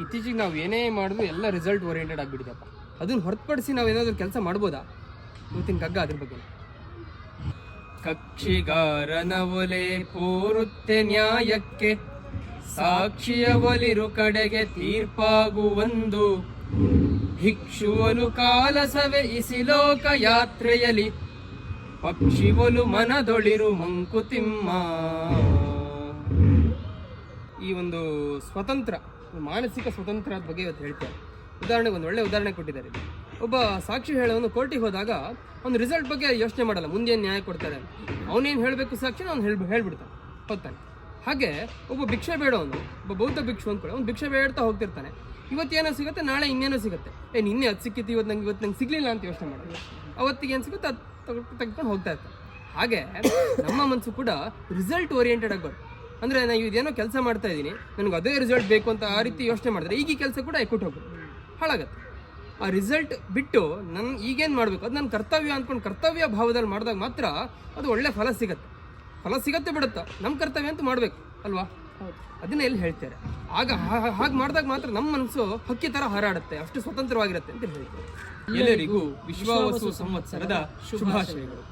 ಇತ್ತೀಚೆಗೆ ನಾವು ಏನೇ ಮಾಡಿದ್ರು ಎಲ್ಲ ರಿಸಲ್ಟ್ ಓರಿಯೆಂಟೆಡ್ ಆಗಿಬಿಟ್ಟಿದೆಪ್ಪ. ಅದನ್ನು ಹೊರತುಪಡಿಸಿ ನಾವು ಏನಾದರೂ ಕೆಲಸ ಮಾಡ್ಬೋದಾ? ಇವತ್ತಿನ ಕಗ್ಗ ಅದ್ರ ಬಗ್ಗೆ. ಕಕ್ಷಿಗಾರನ ಒಲೆ ಪೂರುತ್ತೆ ನ್ಯಾಯಕ್ಕೆ, ಸಾಕ್ಷಿಯ ಒಲಿರು ಕಡೆಗೆ ತೀರ್ಪಾಗುವಂದು. ಭಿಕ್ಷುವಲು ಕಾಲಸವೆ ಇಸಿಲೋಕ ಯಾತ್ರೆಯಲಿ, ಪಕ್ಷಿವಲು ಮನದೊಳಿರು ಮಂಕುತಿಮ್ಮ. ಈ ಒಂದು ಸ್ವತಂತ್ರ, ಮಾನಸಿಕ ಸ್ವತಂತ್ರದ ಬಗ್ಗೆ ಇವತ್ತು ಹೇಳ್ತಾರೆ. ಉದಾಹರಣೆಗೆ ಒಂದು ಒಳ್ಳೆ ಉದಾಹರಣೆ ಕೊಟ್ಟಿದ್ದಾರೆ. ಒಬ್ಬ ಸಾಕ್ಷಿ ಹೇಳೋನು ಕೋರ್ಟಿಗೆ ಹೋದಾಗ ಒಂದು ರಿಸಲ್ಟ್ ಬಗ್ಗೆ ಯೋಚನೆ ಮಾಡಲ್ಲ, ಮುಂದೇನು ನ್ಯಾಯ ಕೊಡ್ತಾರೆ. ಅವನೇನು ಹೇಳಬೇಕು ಸಾಕ್ಷಿ ಅವ್ನು ಹೇಳ್ಬಿಡ್ತಾನೆ, ಹೋಗ್ತಾನೆ. ಹಾಗೆ ಒಬ್ಬ ಭಿಕ್ಷೆ ಬೇಡವನು, ಒಬ್ಬ ಬೌದ್ಧ ಭಿಕ್ಷು ಅಂದ್ಕೊಳ್ಳಿ, ಅವ್ನು ಭಿಕ್ಷೆ ಬೇಡ್ತಾ ಹೋಗ್ತಿರ್ತಾನೆ. ಇವತ್ತೇನೋ ಸಿಗುತ್ತೆ, ನಾಳೆ ಇನ್ನೇನೋ ಸಿಗುತ್ತೆ. ನಿನ್ನೆ ಅದು ಸಿಕ್ಕಿತ್ತು, ಇವತ್ತು ನಂಗೆ ಸಿಗ್ಲಿಲ್ಲ ಅಂತ ಯೋಚನೆ ಮಾಡೋದು. ಅವತ್ತಿಗೆ ಏನು ಸಿಗುತ್ತೆ ಅದು ತೆಗೆದುಕೊಂಡು ಹೋಗ್ತಾ ಇರ್ತಾನೆ. ಹಾಗೆ ನಮ್ಮ ಮನಸ್ಸು ಕೂಡ ರಿಸಲ್ಟ್ ಓರಿಯೆಂಟೆಡ್ ಆಗಬಾರ್ದು. ಅಂದರೆ ನಾನು ಇದೇನೋ ಕೆಲಸ ಮಾಡ್ತಾ ಇದ್ದೀನಿ, ನನಗೆ ಅದೇ ರಿಸಲ್ಟ್ ಬೇಕು ಅಂತ ಆ ರೀತಿ ಯೋಚನೆ ಮಾಡಿದ್ರೆ ಈಗ ಈ ಕೆಲಸ ಕೂಡ ಎಕ್ಕುಟ್ಟು ಹೋಗ್ಬೋದು, ಹಾಳಾಗತ್ತೆ. ಆ ರಿಸಲ್ಟ್ ಬಿಟ್ಟು ನನ್ನ ಈಗೇನು ಮಾಡಬೇಕು ಅದು ನನ್ನ ಕರ್ತವ್ಯ ಅಂದ್ಕೊಂಡು ಕರ್ತವ್ಯ ಭಾವದಲ್ಲಿ ಮಾಡಿದಾಗ ಮಾತ್ರ ಅದು ಒಳ್ಳೆ ಫಲ ಸಿಗತ್ತೆ ಬಿಡುತ್ತಾ. ನಮ್ಮ ಕರ್ತವ್ಯ ಅಂತ ಮಾಡಬೇಕು ಅಲ್ವಾ? ಅದನ್ನ ಎಲ್ಲಿ ಹೇಳ್ತಾರೆ. ಆಗ ಹಾಗೆ ಮಾಡಿದಾಗ ಮಾತ್ರ ನಮ್ಮ ಮನಸ್ಸು ಹಕ್ಕಿ ಥರ ಹಾರಾಡುತ್ತೆ, ಅಷ್ಟು ಸ್ವತಂತ್ರವಾಗಿರುತ್ತೆ ಅಂತ ಹೇಳ್ತಾರೆ. ಎಲ್ಲರಿಗೂ ವಿಶ್ವಾವಸು ಸಂವತ್ಸರದ ಶುಭಾಶಯಗಳು.